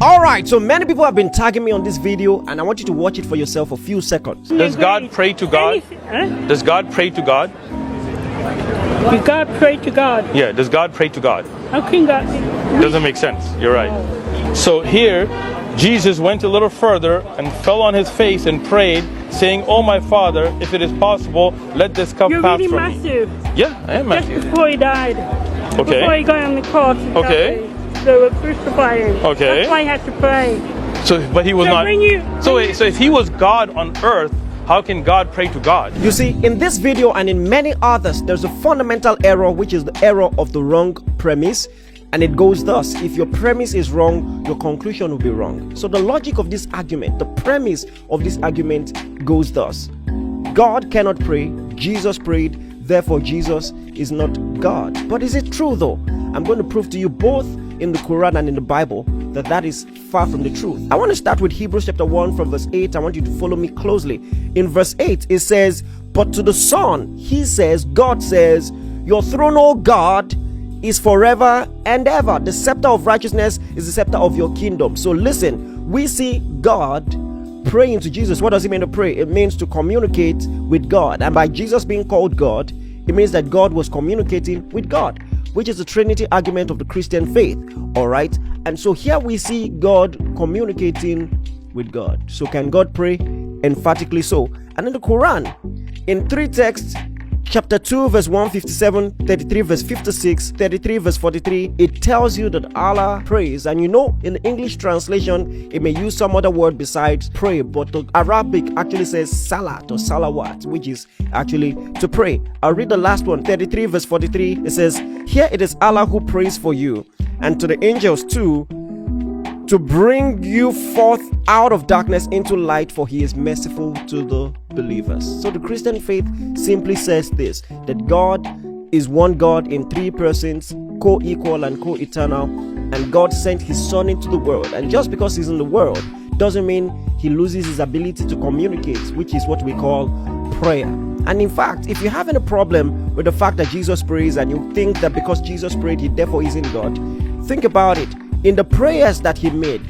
Alright, so many people have been tagging me on this video, and I want you to watch it for yourself for a few seconds. Does God pray to God? Does God pray to God? Does God pray to God? Yeah, does God pray to God? How can God? Doesn't make sense. You're right. So here, Jesus went a little further and fell on his face and prayed, saying, "Oh my Father, if it is possible, let this cup You're pass reading from me." Matthew. Yeah, I am Just Matthew. before he died. Okay. Before he got on the cross. And Okay. They were crucifying. Okay. That's why he had to pray. So, but he was So not. So if he was God on earth, how can God pray to God? You see, in this video and in many others, there's a fundamental error, which is the error of the wrong premise. And it goes thus: if your premise is wrong, your conclusion will be wrong. So the logic of this argument, the premise of this argument goes thus: God cannot pray, Jesus prayed, therefore Jesus is not God. But is it true though? I'm going to prove to you both in the Quran and in the Bible that that is far from the truth. I want to start with Hebrews chapter 1 from verse 8. I want you to follow me closely. In verse 8 it says, "But to the Son he says, God says, your throne, O God, is forever and ever. The scepter of righteousness is the scepter of your kingdom." So listen, we see God praying to Jesus. What does it mean to pray? It means to communicate with God. And by Jesus being called God, it means that God was communicating with God, which is the Trinity argument of the Christian faith. All right. And so here we see God communicating with God. So can God pray? Emphatically so. And in the Quran, in three texts, chapter 2 verse 157, 33 verse 56, 33 verse 43, it tells you that Allah prays. And you know, in the English translation it may use some other word besides pray, but the Arabic actually says salat or salawat, which is actually to pray. I'll read the last one, 33 verse 43. It says, "Here it is Allah who prays for you, and to the angels too, to bring you forth out of darkness into light, for he is merciful to the believers." So the Christian faith simply says this, that God is one God in three persons, co-equal and co-eternal, and God sent his Son into the world. And just because he's in the world doesn't mean he loses his ability to communicate, which is what we call prayer. And in fact, if you're having a problem with the fact that Jesus prays and you think that because Jesus prayed, he therefore isn't God, think about it. In the prayers that he made,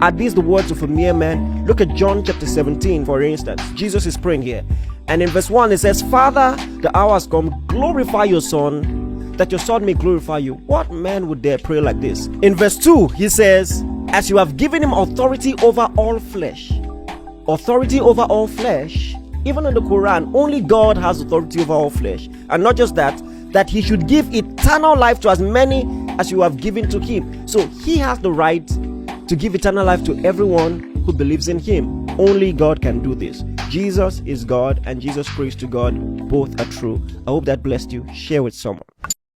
are these the words of a mere man? Look at John chapter 17, for instance. Jesus is praying here. And in verse 1, it says, "Father, the hour has come, glorify your Son, that your Son may glorify you." What man would dare pray like this? In verse 2, he says, "As you have given him authority over all flesh." Authority over all flesh. Even in the Quran, only God has authority over all flesh. And not just that, that he should give eternal life to as many as you have given to him. So he has the right to give eternal life to everyone who believes in him. Only God can do this. Jesus is God and Jesus prays to God. Both are true. I hope that blessed you. Share with someone.